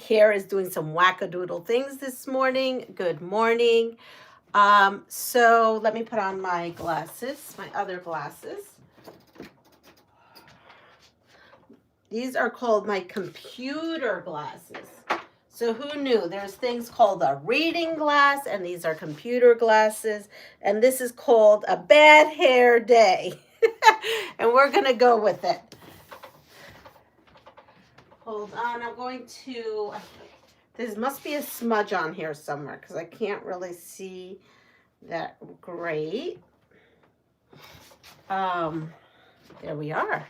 hair is doing some wackadoodle things this morning. Good morning. So let me put on my glasses, my other glasses. These are called my computer glasses. So who knew? There's things called a reading glass, and these are computer glasses. And this is called a bad hair day. And we're going to go with it. Hold on, I'm going to, there must be a smudge on here somewhere because I can't really see that great. There we are.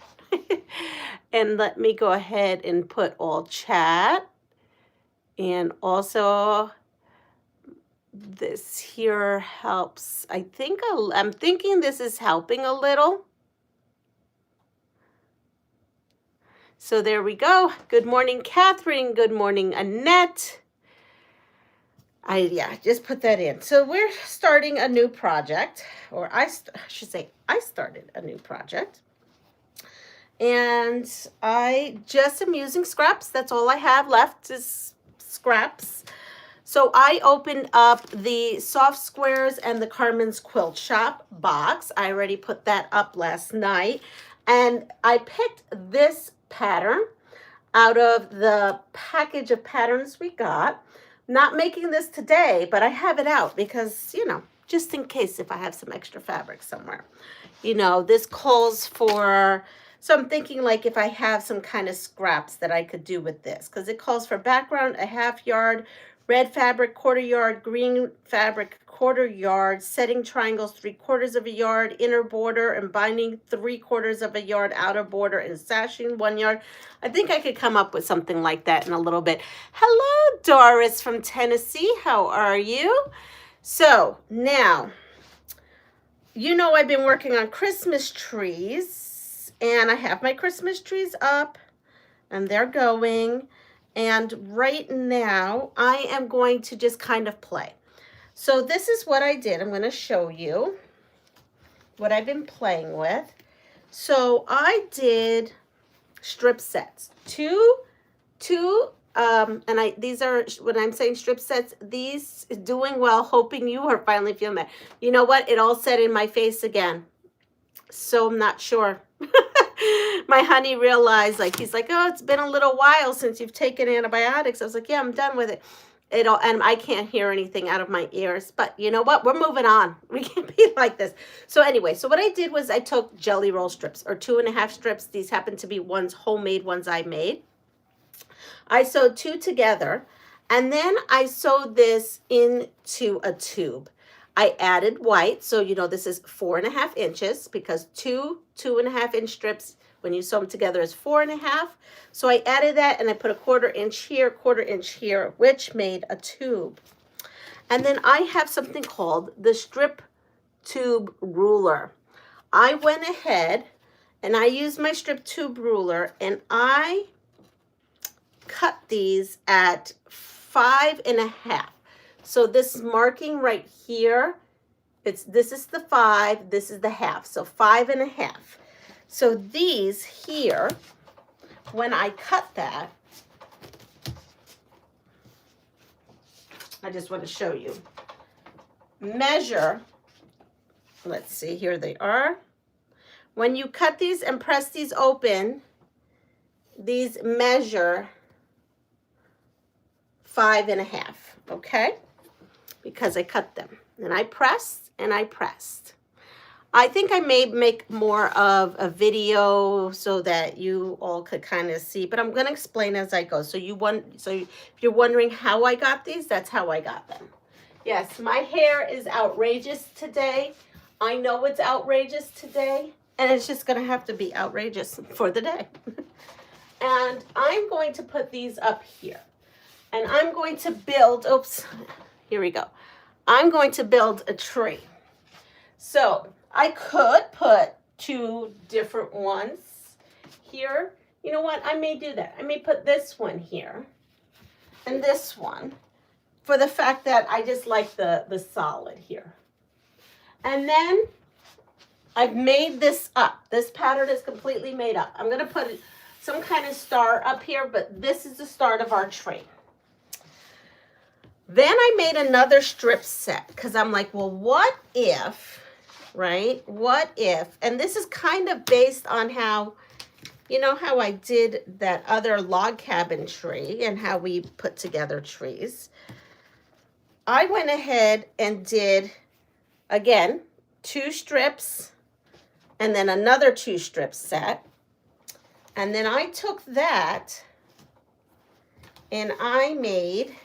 And let me go ahead and put all chat. And also this here helps. I'm thinking this is helping a little. So there we go. Good morning, Catherine. Good morning, Annette. Just put that in. So we're starting a new project, or I should say I started a new project. And I just am using scraps. That's all I have left is scraps. So I opened up the Soft Squares and the Carmen's Quilt Shop box. I already put that up last night. And I picked this pattern out of the package of patterns we got. Not making this today, but I have it out because, just in case if I have some extra fabric somewhere. This calls for, so I'm thinking like if I have some kind of scraps that I could do with this, because it calls for background, a half yard, red fabric, 1/4 yard, green fabric, 1/4 yard, setting triangles, 3/4 of a yard, inner border, and binding 3/4 of a yard, outer border, and sashing 1 yard. I think I could come up with something like that in a little bit. Hello, Doris from Tennessee. How are you? So now, I've been working on Christmas trees, and I have my Christmas trees up, and they're going. And right now, I am going to just kind of play. So this is what I did. I'm going to show you what I've been playing with. So I did strip sets. These are, when I'm saying strip sets, these doing well, hoping you are finally feeling that. You know what? It all said in my face again. So I'm not sure. My honey realized, he's like, oh, it's been a little while since you've taken antibiotics. I was like, yeah, I'm done with it. And I can't hear anything out of my ears. But you know what? We're moving on. We can't be like this. So anyway, so what I did was I took jelly roll strips, or 2.5 strips. These happen to be ones homemade, ones I made. I sewed 2 together, and then I sewed this into a tube. I added white, so this is 4.5 inches, because 2 2.5 inch strips, when you sew them together, is 4.5. So I added that, and I put a 1/4 inch here, 1/4 inch here, which made a tube. And then I have something called the strip tube ruler. I went ahead and I used my strip tube ruler, and I cut these at 5.5. So this marking right here, this is the 5, this is the half, so 5.5. So these here, when I cut that, I just want to show you, measure, let's see, here they are. When you cut these and press these open, these measure 5.5, okay? Because I cut them, and I pressed and I pressed. I think I may make more of a video so that you all could kind of see, but I'm going to explain as I go. So if you're wondering how I got these, that's how I got them. Yes, my hair is outrageous today. I know it's outrageous today, and it's just going to have to be outrageous for the day. And I'm going to put these up here, and I'm going to build, here we go. I'm going to build a tree. So I could put 2 different ones here. You know what? I may do that. I may put this one here and this one, for the fact that I just like the solid here. And then I've made this up. This pattern is completely made up. I'm going to put some kind of star up here, but this is the start of our tree. Then I made another strip set because I'm like, well, what if, right? What if, and this is kind of based on how, you know, how I did that other log cabin tree and how we put together trees. I went ahead and did, again, 2 strips and then another 2 strip set. And then I took that and I made,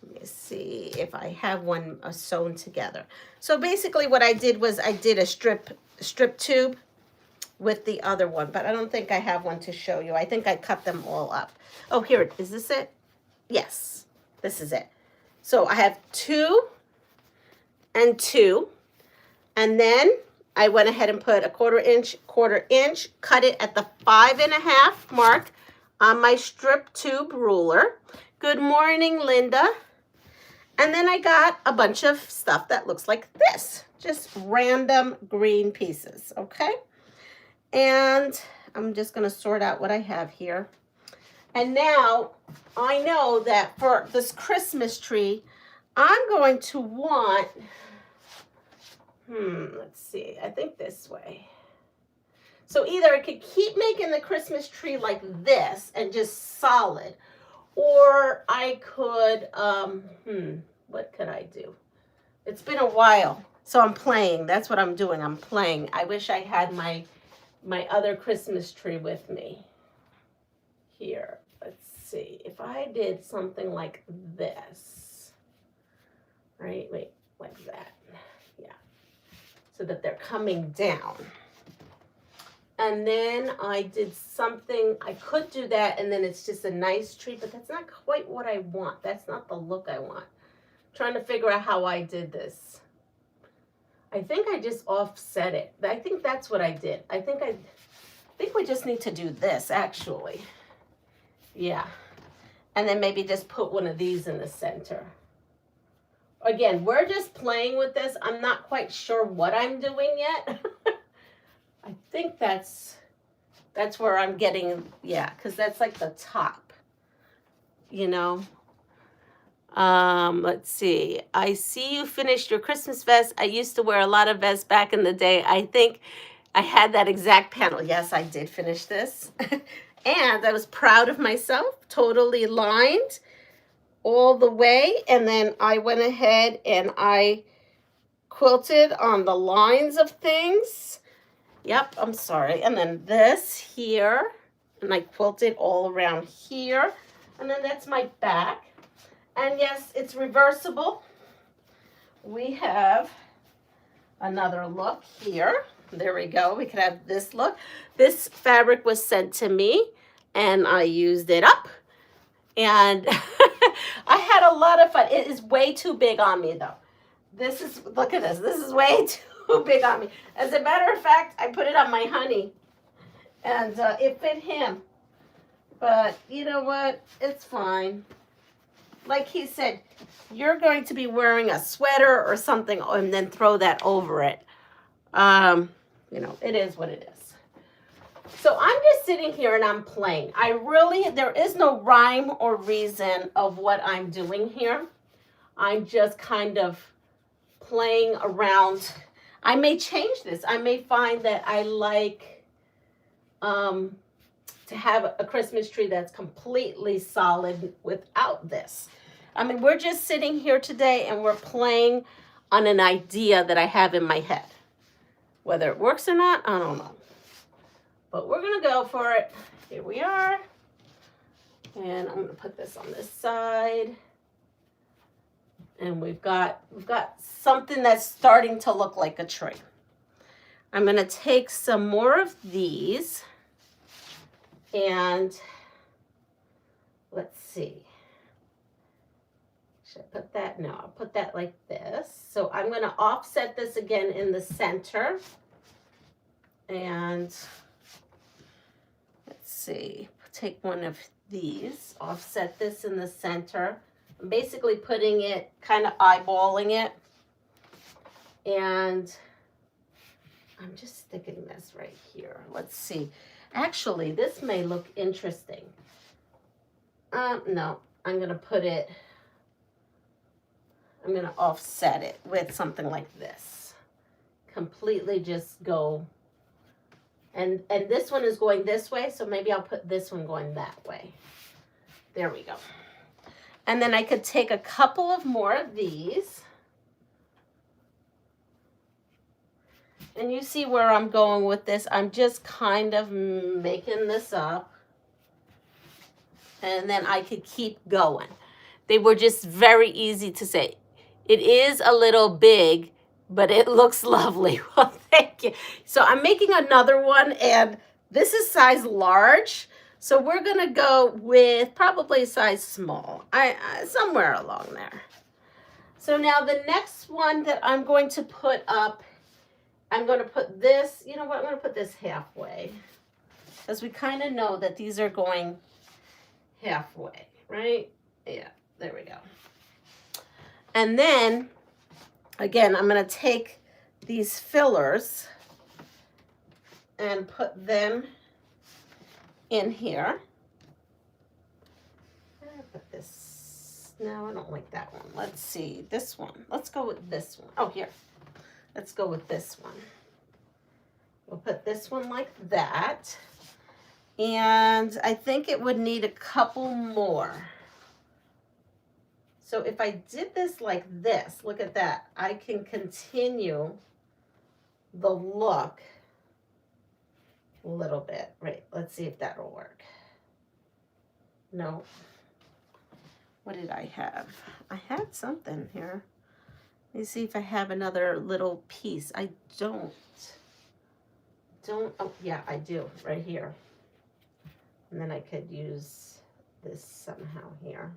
let me see if I have one sewn together. So basically what I did was I did a strip tube with the other one, but I don't think I have one to show you. I think I cut them all up. Oh, here, is this it? Yes, this is it. So I have 2 and 2, and then I went ahead and put a quarter inch, cut it at the 5.5 mark on my strip tube ruler. Good morning, Linda. And then I got a bunch of stuff that looks like this, just random green pieces, okay? And I'm just gonna sort out what I have here. And now I know that for this Christmas tree, I'm going to want, let's see, I think this way. So either I could keep making the Christmas tree like this and just solid, or I could, what could I do? It's been a while, so I'm playing. That's what I'm doing. I'm playing. I wish I had my other Christmas tree with me. Here, let's see. If I did something like this, right? Wait, like that. Yeah. So that they're coming down. And then I did something, I could do that, and then it's just a nice tree, but that's not quite what I want. That's not the look I want. I'm trying to figure out how I did this. I think I just offset it. I think that's what I did. I think we just need to do this, actually. Yeah. And then maybe just put one of these in the center. Again, we're just playing with this. I'm not quite sure what I'm doing yet. I think that's where I'm getting, yeah, because that's like the top, you know. Let's see. I see you finished your Christmas vest. I used to wear a lot of vests back in the day. I think I had that exact panel. Yes, I did finish this. And I was proud of myself, totally lined all the way. And then I went ahead and I quilted on the lines of things. Yep, I'm sorry. And then this here, and I quilted all around here. And then that's my back. And yes, it's reversible. We have another look here. There we go. We could have this look. This fabric was sent to me, and I used it up. And I had a lot of fun. It is way too big on me, though. This is, look at this. This is way too big on me. As a matter of fact, I put it on my honey, and it fit him. But you know what? It's fine. Like he said, you're going to be wearing a sweater or something and then throw that over it. You know, it is what it is. So I'm just sitting here and I'm playing. There is no rhyme or reason of what I'm doing here. I'm just kind of playing around. I may change this. I may find that I like to have a Christmas tree that's completely solid without this. I mean, we're just sitting here today and we're playing on an idea that I have in my head. Whether it works or not, I don't know. But we're gonna go for it. Here we are. And I'm gonna put this on this side. And we've got something that's starting to look like a tree. I'm gonna take some more of these. And let's see. Should I put that? No, I'll put that like this. So I'm going to offset this again in the center. And let's see. Take one of these. Offset this in the center. I'm basically putting it, kind of eyeballing it. And I'm just sticking this right here. Let's see. Actually, this may look interesting. No, I'm going to put it I'm going to offset it with something like this. Completely just go, and this one is going this way, so maybe I'll put this one going that way. There we go. And then I could take a couple of more of these. And you see where I'm going with this. I'm just kind of making this up. And then I could keep going. They were just very easy to say. It is a little big, but it looks lovely. Well, thank you. So I'm making another one, and this is size large. So we're going to go with probably size small. Somewhere along there. So now the next one that I'm going to put up, I'm going to put this, you know what, I'm going to put this halfway. Because we kind of know that these are going halfway, right? Yeah, there we go. And then, again, I'm going to take these fillers and put them in here. Put this. No, I don't like that one. Let's see. This one. Let's go with this one. Oh, here. Let's go with this one. We'll put this one like that. And I think it would need a couple more. So if I did this like this, look at that. I can continue the look a little bit. Right, let's see if that'll work. No. What did I have? I had something here. Let me see if I have another little piece. I don't. Oh, yeah, I do, right here. And then I could use this somehow here.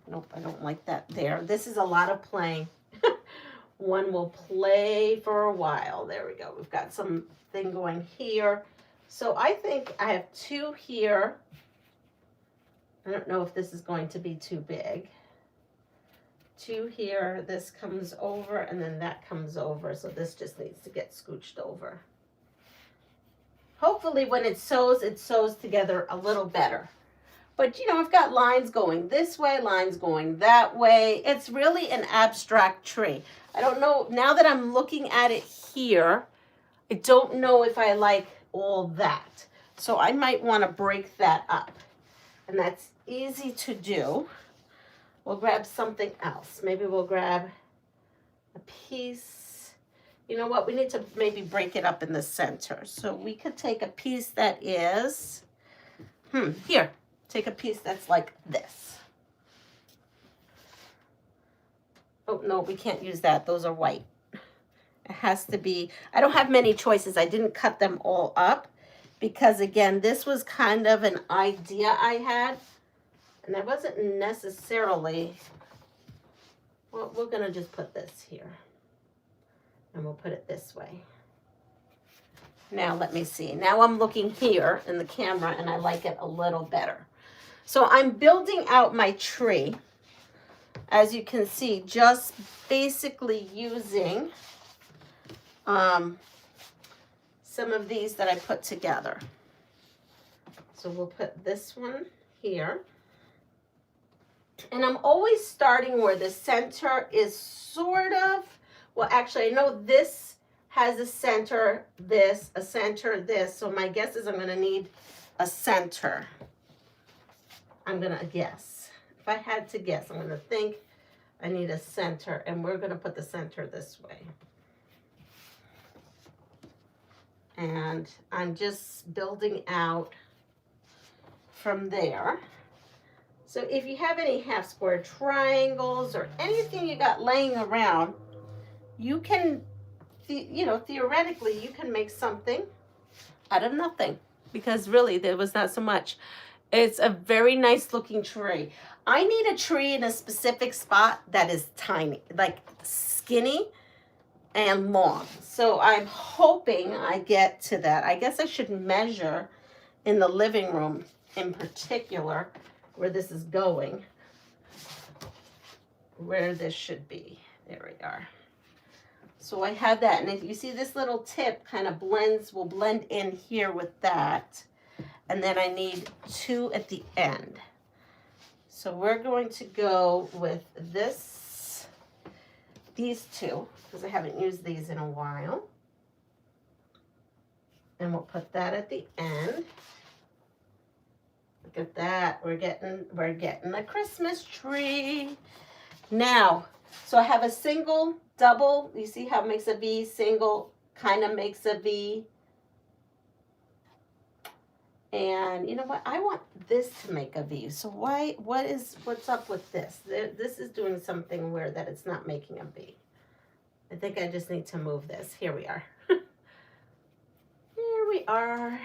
Nope, I don't like that there. This is a lot of playing. One will play for a while. There we go. We've got something going here. So I think I have two here. I don't know if this is going to be too big. Two here. This comes over, and then that comes over. So this just needs to get scooched over. Hopefully when it sews together a little better. But, you know, I've got lines going this way, lines going that way. It's really an abstract tree. I don't know, now that I'm looking at it here, I don't know if I like all that. So I might want to break that up. And that's easy to do. We'll grab something else. Maybe we'll grab a piece. You know what? We need to maybe break it up in the center. So we could take a piece that is, here. Take a piece that's like this. Oh, no, we can't use that. Those are white. It has to be, I don't have many choices. I didn't cut them all up because, again, this was kind of an idea I had. And I wasn't necessarily, well, we're going to just put this here. And we'll put it this way. Now, let me see. Now I'm looking here in the camera, and I like it a little better. So I'm building out my tree, as you can see, just basically using some of these that I put together. So we'll put this one here. And I'm always starting where the center is sort of, well, actually, I know this has a center, this, a center, this. So my guess is I'm going to need a center. I'm going to guess. If I had to guess, I'm going to think I need a center, and we're going to put the center this way. And I'm just building out from there. So if you have any half square triangles or anything you got laying around, you can, you know, theoretically, you can make something out of nothing, because really there was not so much. It's a very nice looking tree. I need a tree in a specific spot that is tiny, like skinny and long. So I'm hoping I get to that. I guess I should measure in the living room in particular where this is going, where this should be. There we are. So I have that. And if you see this little tip kind of will blend in here with that. And then I need two at the end. So we're going to go with this these two because I haven't used these in a while. And we'll put that at the end. Look at that. We're getting a Christmas tree. Now, so I have a single, double. You see how it makes a V? Single kind of makes a V. And you know what? I want this to make a V. So what's up with this? This is doing something weird that it's not making a V. I think I just need to move this. Here we are. Here we are.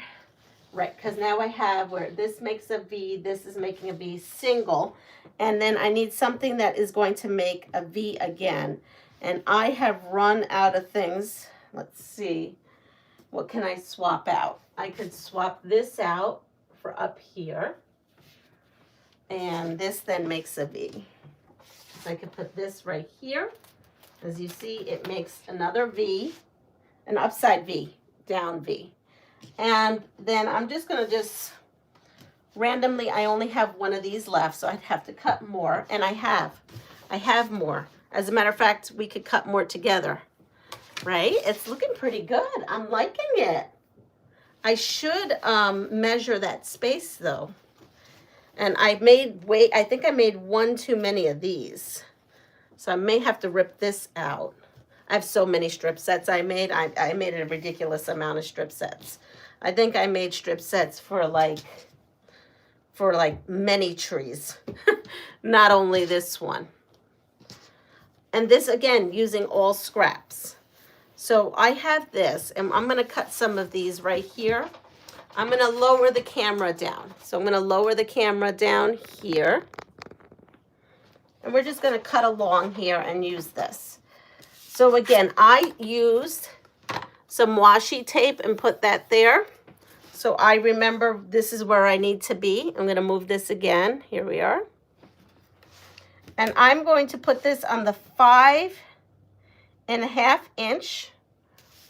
Right, because now I have where this makes a V, this is making a V single, and then I need something that is going to make a V again. And I have run out of things. Let's see. What can I swap out? I could swap this out for up here. And this then makes a V. So I could put this right here. As you see, it makes another V, an upside V, down V. And then I'm just going to randomly, I only have one of these left, so I'd have to cut more. And I have more. As a matter of fact, we could cut more together, right? It's looking pretty good. I'm liking it. I should measure that space though. And I think I made one too many of these. So I may have to rip this out. I have so many strip sets I made. I made a ridiculous amount of strip sets. I think I made strip sets for like many trees, not only this one. And this again, using all scraps. So I have this, and I'm gonna cut some of these right here. I'm gonna lower the camera down. So I'm gonna lower the camera down here. And we're just gonna cut along here and use this. So again, I used some washi tape and put that there. So I remember this is where I need to be. I'm going to move this again. Here we are. And I'm going to put this on the 5.5 inch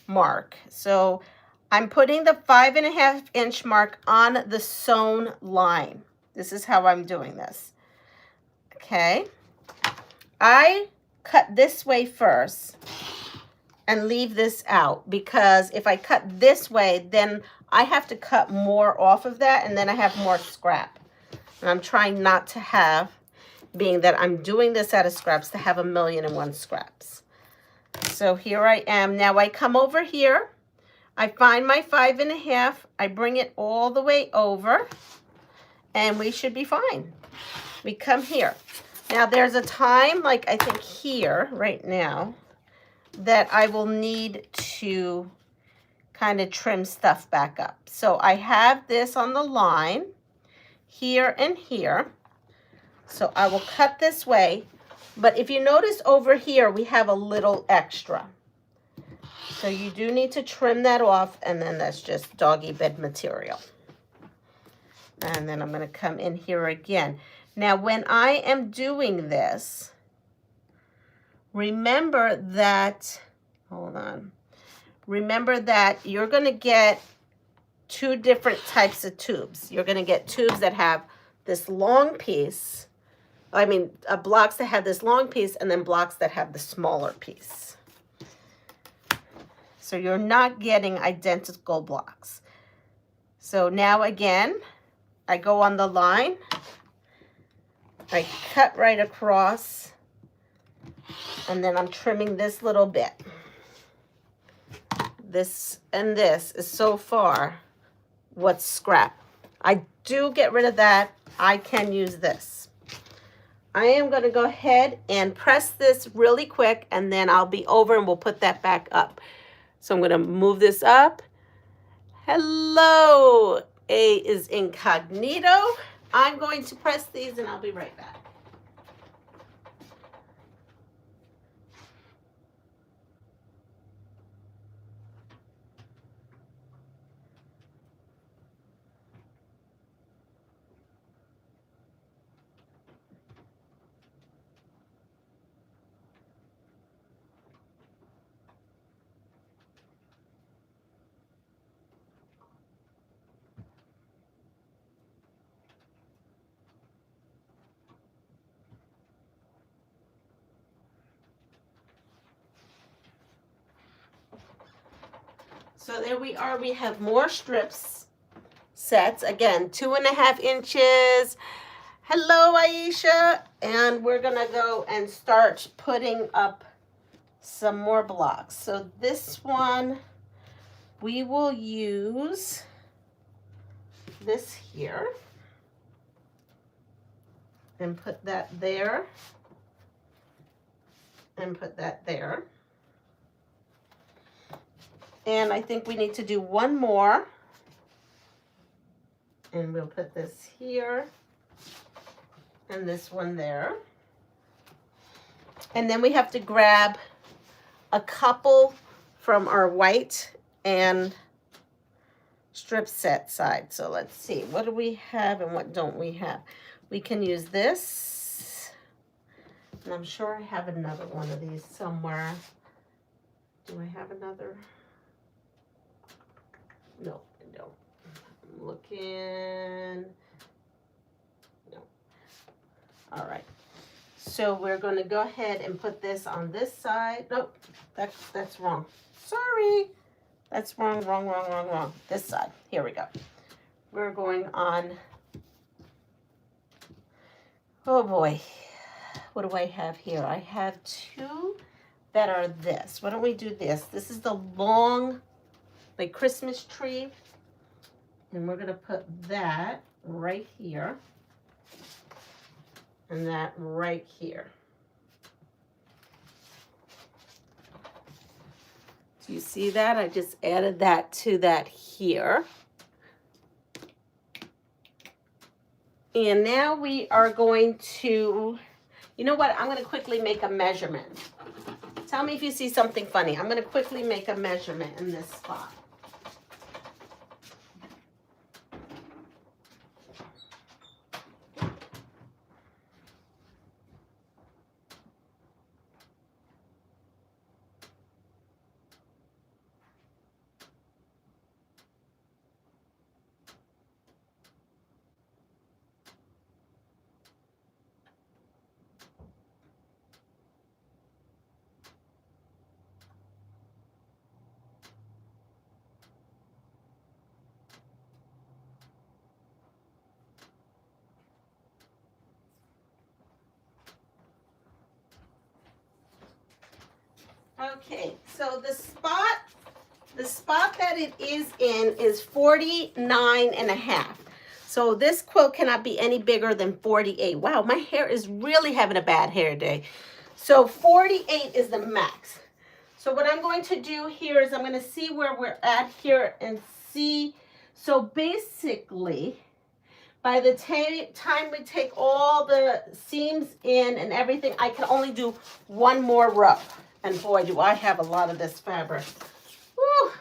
mark. So I'm putting the 5.5 inch mark on the sewn line. This is how I'm doing this. Okay. I cut this way first and leave this out, because if I cut this way, then I have to cut more off of that, and then I have more scrap. And I'm trying not to have, being that I'm doing this out of scraps, to have 1,000,001 scraps. So here I am. Now I come over here, I find my 5.5, I bring it all the way over, and we should be fine. We come here. Now there's a time, like I think here, right now, that I will need to kind of trim stuff back up. So I have this on the line, here and here. So I will cut this way. But if you notice over here, we have a little extra. So you do need to trim that off, and then that's just doggy bed material. And then I'm going to come in here again. Now, when I am doing this, remember that, hold on. Remember that you're going to get two different types of tubes. You're going to get tubes that have this long piece. Blocks that have this long piece, and then blocks that have the smaller piece. So you're not getting identical blocks. So now again, I go on the line. I cut right across, and then I'm trimming this little bit. This and this is so far what's scrap. I do get rid of that. I can use this. I am going to go ahead and press this really quick, and then I'll be over and we'll put that back up. So I'm going to move this up. Hello, A is incognito. I'm going to press these and I'll be right back. So there we are. We have more strips sets. Again, 2.5 inches. Hello, Aisha. And we're going to go and start putting up some more blocks. So this one, we will use this here and put that there and put that there. And I think we need to do one more. And we'll put this here and this one there. And then we have to grab a couple from our white and strip set side. So let's see, what do we have and what don't we have? We can use this. And I'm sure I have another one of these somewhere. Do I have another? No, I don't. I'm looking. No. All right. So we're going to go ahead and put this on this side. Nope, that's wrong. Sorry. That's wrong. This side. Here we go. We're going on. Oh boy. What do I have here? I have two that are this. Why don't we do this? This is the long, like Christmas tree. And we're going to put that right here. And that right here. Do you see that? I just added that to that here. And now we are going to, you know what? I'm going to quickly make a measurement. Tell me if you see something funny. I'm going to quickly make a measurement in this spot. Okay, so the spot that it is in is 49.5. So this quilt cannot be any bigger than 48. Wow, my hair is really having a bad hair day. So 48 is the max. So what I'm going to do here is I'm going to see where we're at here and see. So basically, by the time we take all the seams in and everything, I can only do one more row. And boy, do I have a lot of this fabric. Woo,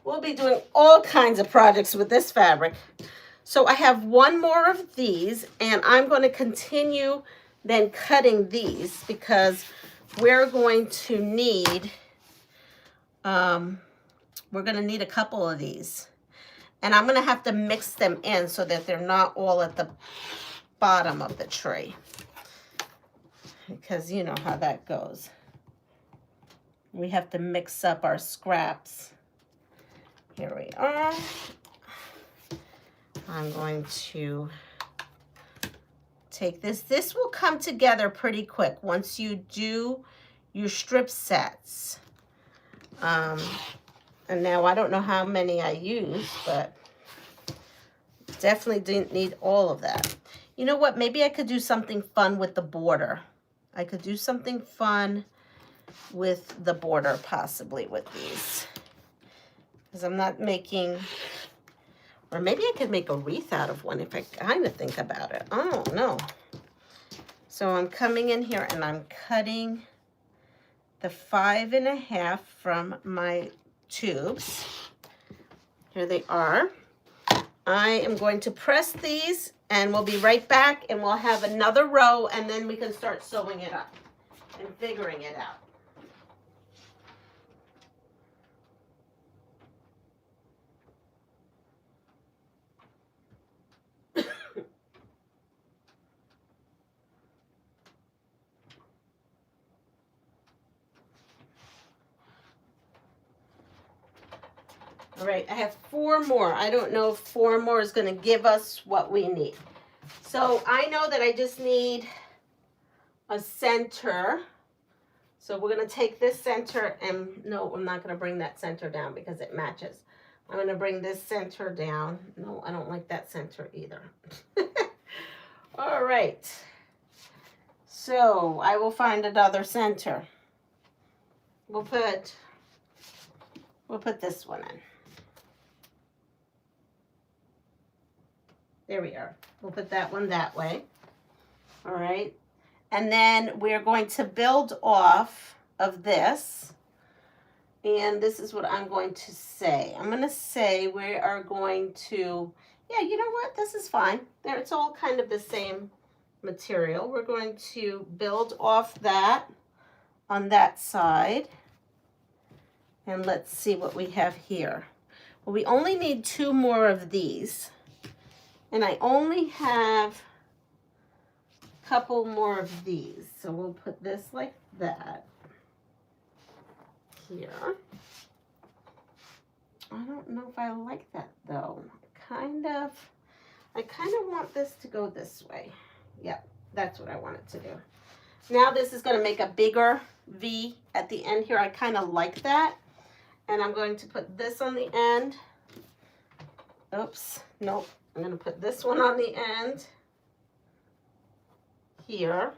we'll be doing all kinds of projects with this fabric. So I have one more of these, and I'm going to continue then cutting these because we're going to need, a couple of these. And I'm going to have to mix them in so that they're not all at the bottom of the tray. Because you know how that goes. We have to mix up our scraps. Here we are. I'm going to take this. This will come together pretty quick once you do your strip sets. And now I don't know how many I use, but definitely didn't need all of that. You know what? Maybe I could do something fun with the border. I could do something fun with the border possibly with these. Because I'm not making, or maybe I could make a wreath out of one if I kind of think about it. I don't know. So I'm coming in here and I'm cutting the 5.5 from my tubes. Here they are. I am going to press these and we'll be right back and we'll have another row and then we can start sewing it up and figuring it out. All right, I have 4 more. I don't know if 4 more is going to give us what we need. So I know that I just need a center. So we're going to take this center and, no, I'm not going to bring that center down because it matches. I'm going to bring this center down. No, I don't like that center either. All right. So I will find another center. We'll put this one in. There we are. We'll put that one that way. All right. And then we're going to build off of this. And this is what I'm going to say. I'm going to say we are going to, yeah, you know what? This is fine. There, it's all kind of the same material. We're going to build off that on that side. And let's see what we have here. Well, we only need 2 more of these. And I only have a couple more of these. So we'll put this like that here. I don't know if I like that though. I kind of want this to go this way. Yep, that's what I want it to do. Now this is going to make a bigger V at the end here. I kind of like that. And I'm going to put this on the end. Oops, nope. I'm going to put this one on the end here.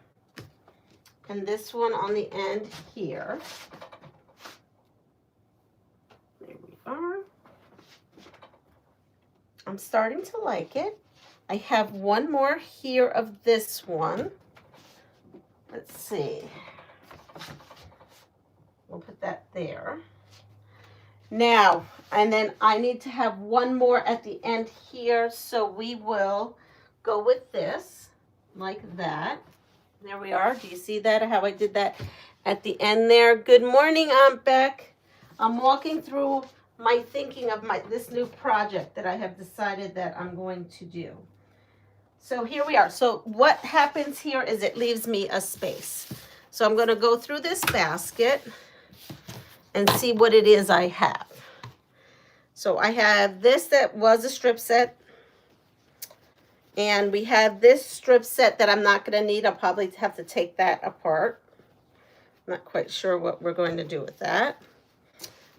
And this one on the end here. There we are. I'm starting to like it. I have 1 more here of this one. Let's see. We'll put that there. Now, and then I need to have 1 more at the end here, so we will go with this, like that. There we are. Do you see that, how I did that at the end there? Good morning, Aunt Beck. I'm walking through my thinking of this new project that I have decided that I'm going to do. So here we are. So what happens here is it leaves me a space. So I'm going to go through this basket and see what it is I have. So I have this that was a strip set. And we have this strip set that I'm not going to need. I'll probably have to take that apart. I'm not quite sure what we're going to do with that.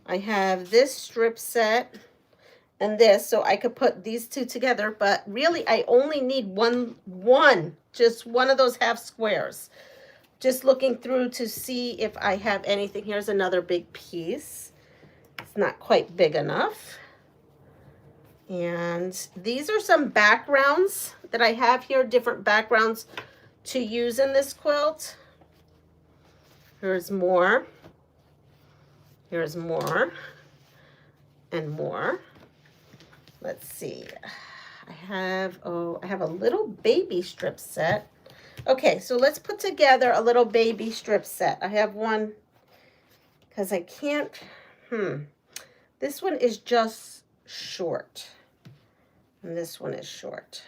I have this strip set and this, so I could put these 2 together. But really, I only need just one of those half squares. Just looking through to see if I have anything. Here's another big piece. It's not quite big enough. And these are some backgrounds that I have here, different backgrounds to use in this quilt. Here's more. Here's more and more. Let's see. I have a little baby strip set. Okay, so let's put together a little baby strip set. I have one because I can't, This one is just short. And this one is short.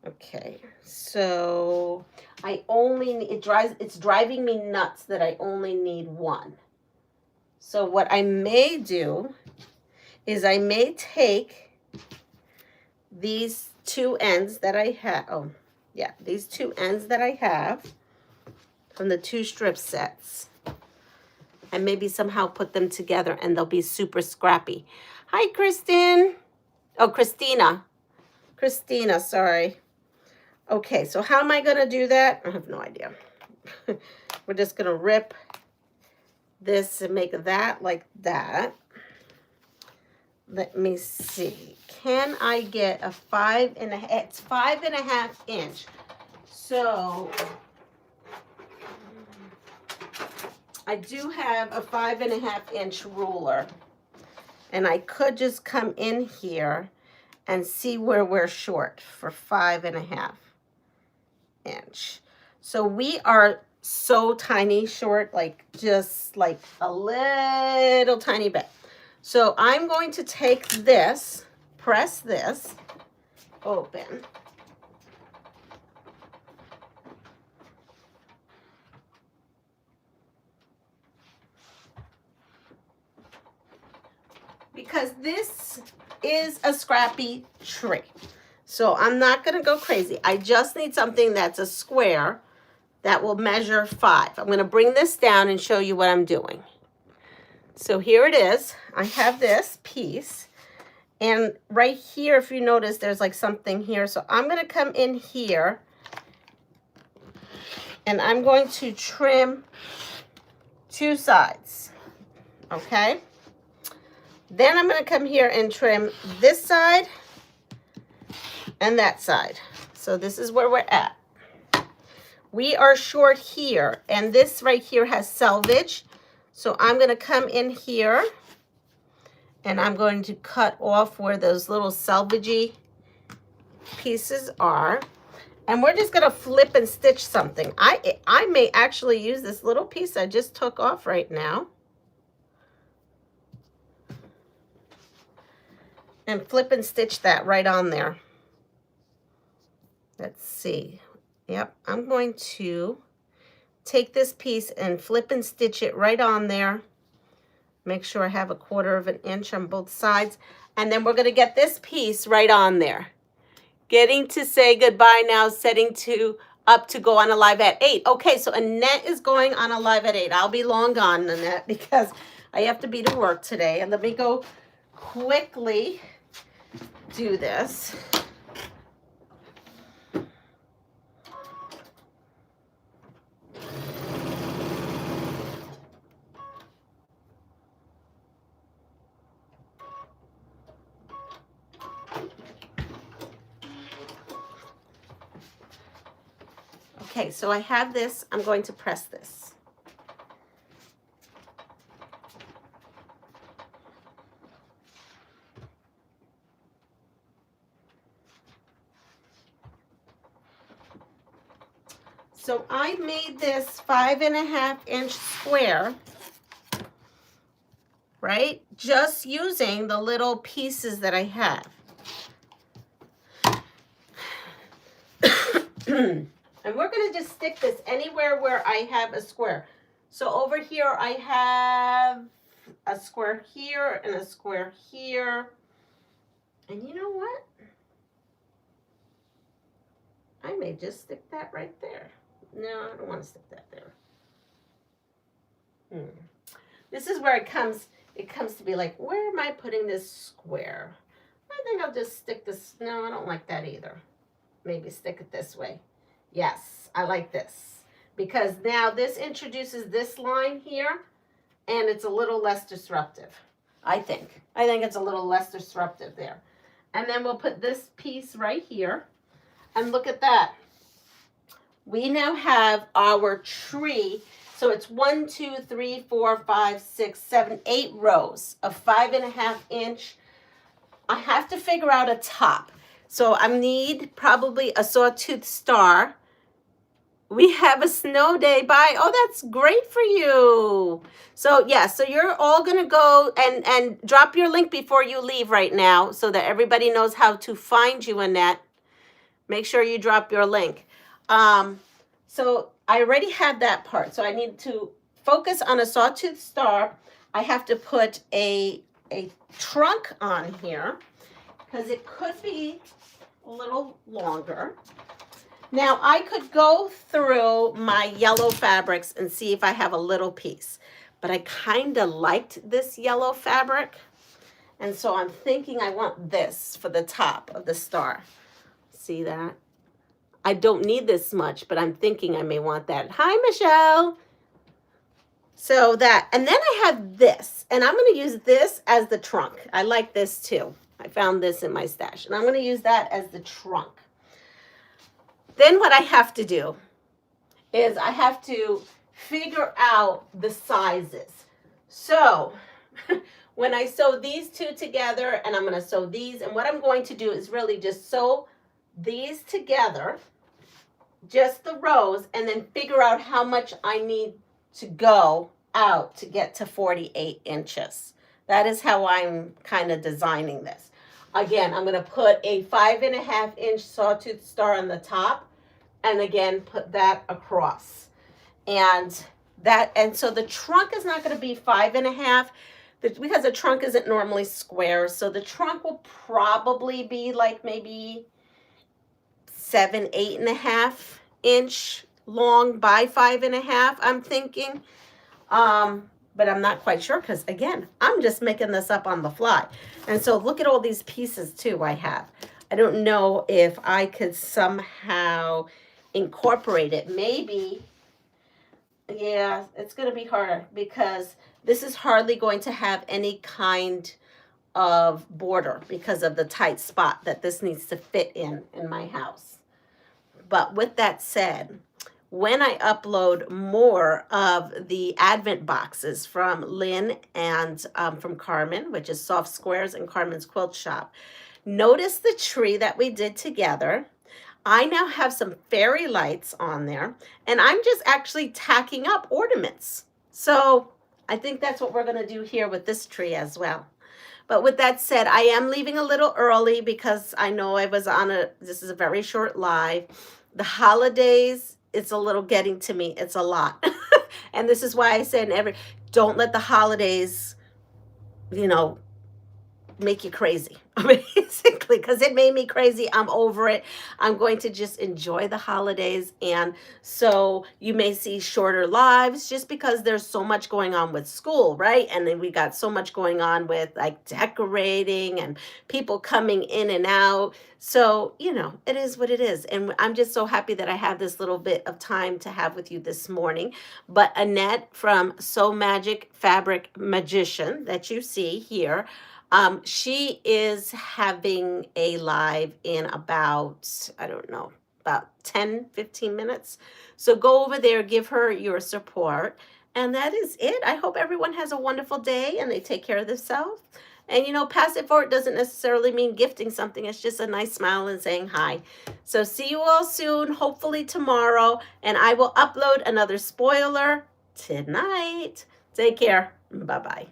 Okay, so it's driving me nuts that I only need 1. So what I may do is I may take these 2 ends that I have, these 2 ends that I have from the 2 strip sets and maybe somehow put them together and they'll be super scrappy. Hi, Kristen. Oh, Christina. Christina, sorry. Okay, so how am I going to do that? I have no idea. We're just going to rip this and make that like that. Let me see. Can I get a 5.5? It's 5.5 inch. So I do have a 5.5 inch ruler. And I could just come in here and see where we're short for 5.5 inch. So we are so tiny short, like just like a little tiny bit. So I'm going to take this, press this open. because this is a scrappy tree. So I'm not going to go crazy. I just need something that's a square that will measure 5. I'm going to bring this down and show you what I'm doing. So here it is. I have this piece. And right here, if you notice, there's like something here. So I'm going to come in here. And I'm going to trim 2 sides. Okay? Then I'm going to come here and trim this side and that side. So this is where we're at. We are short here, and this right here has selvage. So I'm going to come in here, and I'm going to cut off where those little selvagey pieces are. And we're just going to flip and stitch something. I may actually use this little piece I just took off right now. And flip and stitch that right on there. Let's see. Yep, I'm going to take this piece and flip and stitch it right on there. Make sure I have a 1/4 of an inch on both sides. And then we're going to get this piece right on there. Getting to say goodbye now, setting up to go on a live at 8. Okay, so Annette is going on a live at 8. I'll be long gone, Annette, because I have to be to work today. And let me go quickly do this. Okay, so I have this. I'm going to press this. So I made this 5.5 inch square, right? Just using the little pieces that I have. And we're going to just stick this anywhere where I have a square. So over here I have a square here and a square here. And you know what? I may just stick that right there. No, I don't want to stick that there. This is where it comes to be like, where am I putting this square? I think I'll just stick this. No, I don't like that either. Maybe stick it this way. Yes, I like this. Because now this introduces this line here, and it's a little less disruptive, I think. I think it's a little less disruptive there. And then we'll put this piece right here. And look at that. We now have our tree. So it's 1, 2, 3, 4, 5, 6, 7, 8 rows of 5.5 inch. I have to figure out a top. So I need probably a sawtooth star. We have a snow day. Bye. Oh, that's great for you. So yeah, so you're all going to go and drop your link before you leave right now so that everybody knows how to find you, Annette. Make sure you drop your link. So I already have that part. So I need to focus on a sawtooth star. I have to put a trunk on here because it could be a little longer. Now I could go through my yellow fabrics and see if I have a little piece, but I kind of liked this yellow fabric. And so I'm thinking I want this for the top of the star. See that? I don't need this much, but I'm thinking I may want that. Hi, Michelle. So that, and then I have this, and I'm going to use this as the trunk. I like this too. I found this in my stash, and I'm going to use that as the trunk. Then what I have to do is I have to figure out the sizes. So when I sew these two together, and I'm going to sew these, and what I'm going to do is really just sew these together, just the rows, and then figure out how much I need to go out to get to 48 inches. That is how I'm kind of designing this. Again, I'm going to put a 5.5 inch sawtooth star on the top, and again, put that across. And so the trunk is not going to be 5.5. because the trunk isn't normally square, so the trunk will probably be like maybe 7, 8.5 inch long by 5.5, I'm thinking. But I'm not quite sure because, again, I'm just making this up on the fly. And so look at all these pieces too I have. I don't know if I could somehow incorporate it. Maybe, yeah, it's going to be harder because this is hardly going to have any kind of border because of the tight spot that this needs to fit in my house. But with that said, when I upload more of the Advent boxes from Lynn and from Carmen, which is Soft Squares and Carmen's Quilt Shop, notice the tree that we did together. I now have some fairy lights on there, and I'm just actually tacking up ornaments. So I think that's what we're going to do here with this tree as well. But with that said, I am leaving a little early because I know I was on this is a very short live. The holidays, it's a little getting to me. It's a lot. And this is why I said don't let the holidays, make you crazy, basically, because it made me crazy. I'm over it. I'm going to just enjoy the holidays. And so you may see shorter lives just because there's so much going on with school, right? And then we got so much going on with like decorating and people coming in and out. So, it is what it is. And I'm just so happy that I have this little bit of time to have with you this morning. But Annette from Sew Magic Fabric Magician that you see here, she is having a live in about, I don't know, about 10, 15 minutes. So go over there, give her your support. And that is it. I hope everyone has a wonderful day and they take care of themselves. And pass it forward doesn't necessarily mean gifting something. It's just a nice smile and saying hi. So see you all soon, hopefully tomorrow. And I will upload another spoiler tonight. Take care. Bye-bye.